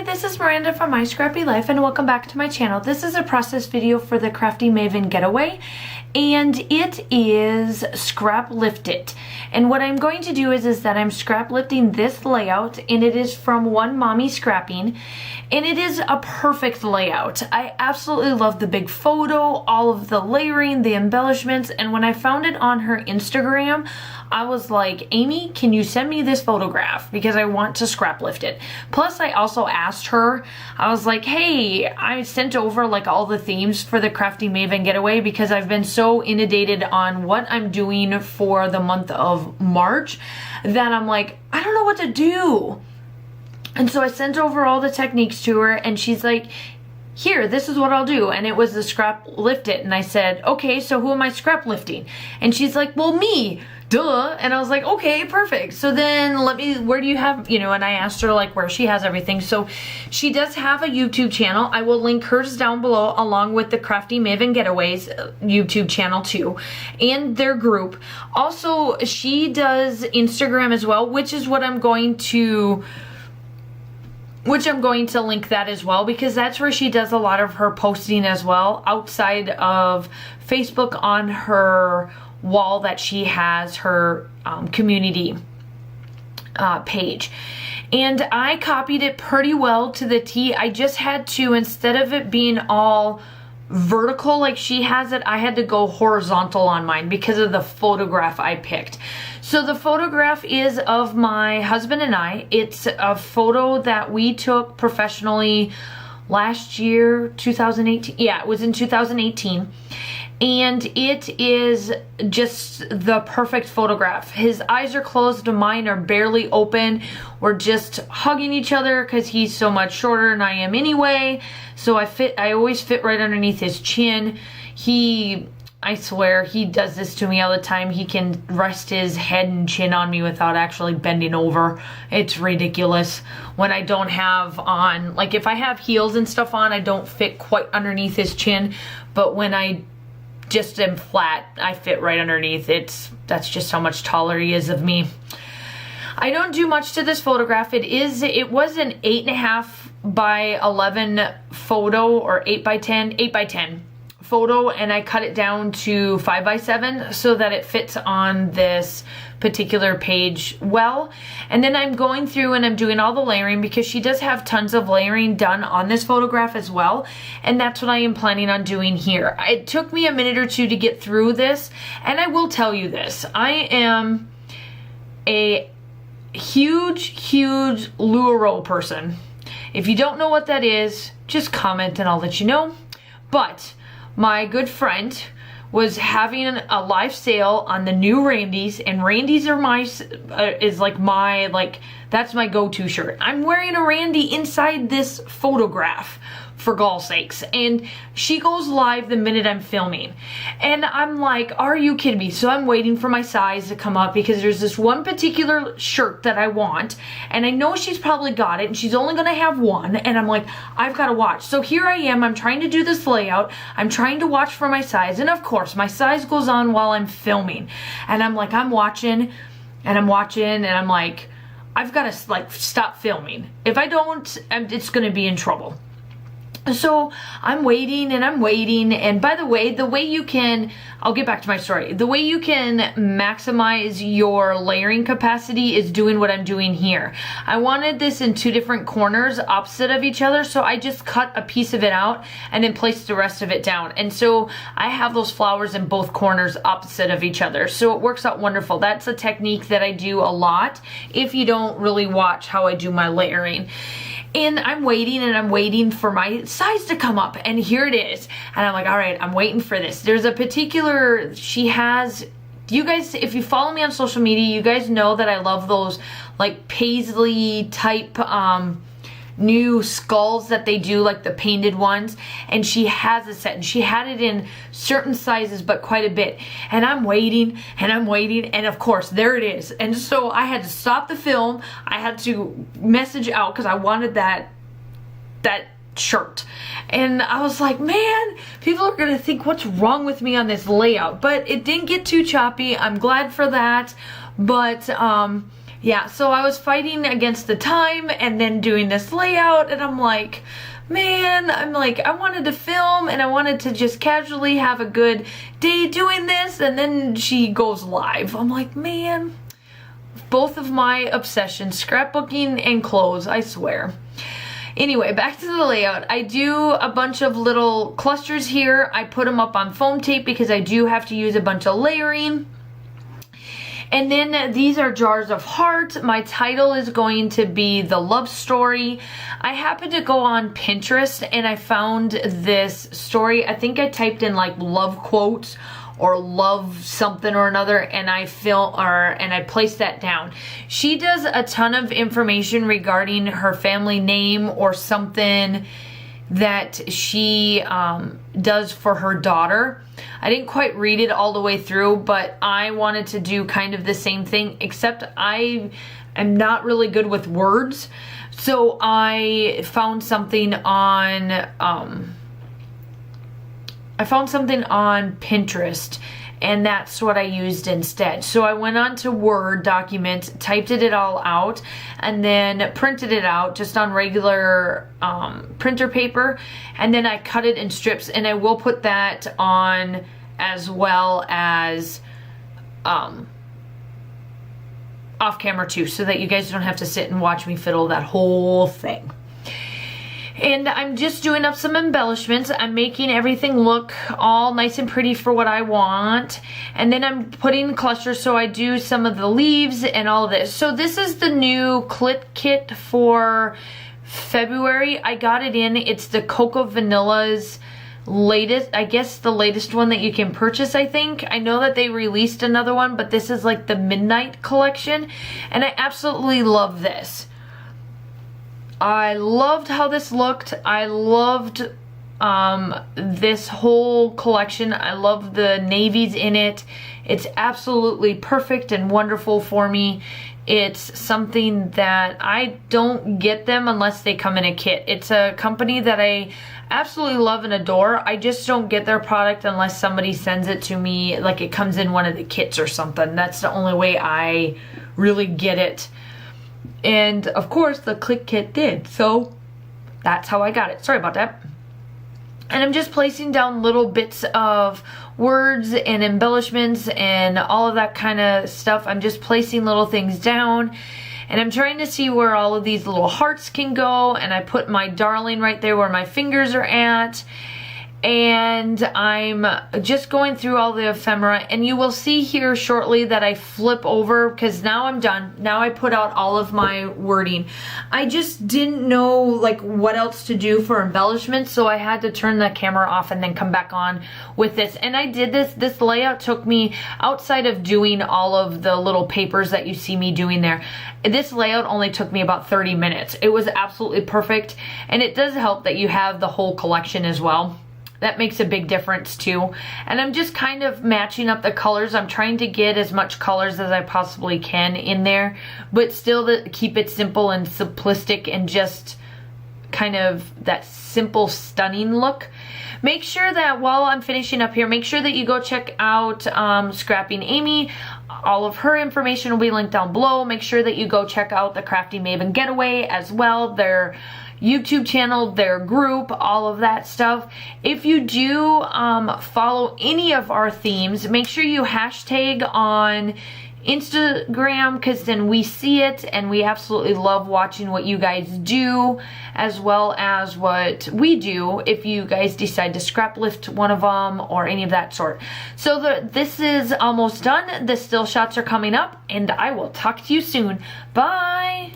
this is Miranda from My Scrappy Life and welcome back to my channel. This is a process video for the Crafty Maven Getaway and it is Scraplift It. And what I'm going to do is that I'm scrap lifting this layout and it is from One Mommy Scrapping and it is a perfect layout. I absolutely love the big photo, all of the layering, the embellishments, and when I found it on her Instagram, I was like, Amy, can you send me this photograph? Because I want to scrap lift it. Plus, I also asked her, I was like, hey, I sent over like all the themes for the Crafty Maven Getaway because I've been so inundated on what I'm doing for the month of March that I'm like, I don't know what to do. And so I sent over all the techniques to her and she's like, here, this is what I'll do. And it was the scrap lift it. And I said, okay, so who am I scrap lifting? And she's like, well, me. Duh. And I was like, okay, perfect. So then where do you have, and I asked her like where she has everything. So she does have a YouTube channel. I will link hers down below along with the Crafty Maven Getaways YouTube channel too, and their group. Also, she does Instagram as well, which is what I'm going to link that as well because that's where she does a lot of her posting as well outside of Facebook on her wall that she has, her community page. And I copied it pretty well to the T. I just had to, instead of it being all vertical like she has it, I had to go horizontal on mine because of the photograph I picked. So the photograph is of my husband and I. It's a photo that we took professionally last year, 2018. Yeah, it was in 2018. And it is just the perfect photograph. His eyes are closed, mine are barely open. We're just hugging each other because he's so much shorter than I am anyway. So I always fit right underneath his chin. I swear, he does this to me all the time. He can rest his head and chin on me without actually bending over. It's ridiculous. When I don't have on, like if I have heels and stuff on, I don't fit quite underneath his chin. But when I just am flat, I fit right underneath. That's just how much taller he is of me. I don't do much to this photograph. It was an 8.5 by 11 photo, or 8 by 10 photo, and I cut it down to 5 by 7 so that it fits on this particular page well. And then I'm going through and I'm doing all the layering because she does have tons of layering done on this photograph as well, and that's what I am planning on doing here. It took me a minute or two to get through this, and I will tell you this, I am a huge Luaro person. If you don't know what that is, just comment and I'll let you know. But my good friend was having a live sale on the new Randies, and Randies are that's my go-to shirt. I'm wearing a Randy inside this photograph, for gall's sakes, and she goes live the minute I'm filming. And I'm like, are you kidding me? So I'm waiting for my size to come up because there's this one particular shirt that I want, and I know she's probably got it, and she's only gonna have one, and I'm like, I've gotta watch. So here I am, I'm trying to do this layout, I'm trying to watch for my size, and of course, my size goes on while I'm filming. And I'm like, I'm watching, and I'm like, I've gotta like stop filming. If I don't, it's gonna be in trouble. So I'm waiting, and by the way you can, I'll get back to my story. The way you can maximize your layering capacity is doing what I'm doing here. I wanted this in 2 different corners opposite of each other, so I just cut a piece of it out and then placed the rest of it down. And so I have those flowers in both corners opposite of each other. So it works out wonderful. That's a technique that I do a lot if you don't really watch how I do my layering. And I'm waiting for my size to come up, and here it is. And I'm like, all right, I'm waiting for this. There's a particular, she has, you guys, if you follow me on social media, you guys know that I love those like paisley type new skulls that they do, like the painted ones, and she has a set, and she had it in certain sizes but quite a bit. And I'm waiting, and of course there it is. And so I had to stop the film, I had to message out because I wanted that shirt. And I was like, man, people are gonna think what's wrong with me on this layout. But it didn't get too choppy, I'm glad for that. But Yeah, so I was fighting against the time and then doing this layout, and I'm like, man, I wanted to film and I wanted to just casually have a good day doing this, and then she goes live. I'm like, man, both of my obsessions, scrapbooking and clothes, I swear. Anyway, back to the layout. I do a bunch of little clusters here. I put them up on foam tape because I do have to use a bunch of layering. And then these are jars of heart. My title is going to be The Love Story. I happened to go on Pinterest and I found this story. I think I typed in like love quotes or love something or another, and I placed that down. She does a ton of information regarding her family name or something that she does for her daughter. I didn't quite read it all the way through, but I wanted to do kind of the same thing, except I am not really good with words. So I found something on Pinterest, and that's what I used instead. So I went on to Word document, typed it all out, and then printed it out just on regular printer paper, and then I cut it in strips, and I will put that on as well as off camera too, so that you guys don't have to sit and watch me fiddle that whole thing. And I'm just doing up some embellishments. I'm making everything look all nice and pretty for what I want. And then I'm putting clusters, so I do some of the leaves and all of this. So this is the new clit kit for February. I got it in. It's the Cocoa Vanilla's latest, I guess the latest one that you can purchase, I think. I know that they released another one, but this is like the Midnight collection. And I absolutely love this. I loved how this looked. I loved this whole collection. I love the navies in it. It's absolutely perfect and wonderful for me. It's something that I don't get them unless they come in a kit. It's a company that I absolutely love and adore. I just don't get their product unless somebody sends it to me, like it comes in one of the kits or something. That's the only way I really get it. And of course the Click Kit did, so that's how I got it. Sorry about that. And I'm just placing down little bits of words and embellishments and all of that kind of stuff. I'm just placing little things down, and I'm trying to see where all of these little hearts can go, and I put my darling right there where my fingers are at. And I'm just going through all the ephemera, and you will see here shortly that I flip over because now I'm done. Now I put out all of my wording. I just didn't know like what else to do for embellishments, so I had to turn the camera off and then come back on with this. And I did this. This layout took me, outside of doing all of the little papers that you see me doing there, this layout only took me about 30 minutes. It was absolutely perfect, and it does help that you have the whole collection as well. That makes a big difference too. And I'm just kind of matching up the colors. I'm trying to get as much colors as I possibly can in there, but still to keep it simple and simplistic and just kind of that simple, stunning look. Make sure that while I'm finishing up here, make sure that you go check out Scrapping Amy. All of her information will be linked down below. Make sure that you go check out the Crafty Maven Getaway as well. Their YouTube channel, their group, all of that stuff. If you do follow any of our themes, make sure you hashtag on Instagram, because then we see it and we absolutely love watching what you guys do as well as what we do if you guys decide to scrap lift one of them or any of that sort. So this is almost done. The still shots are coming up, and I will talk to you soon. Bye!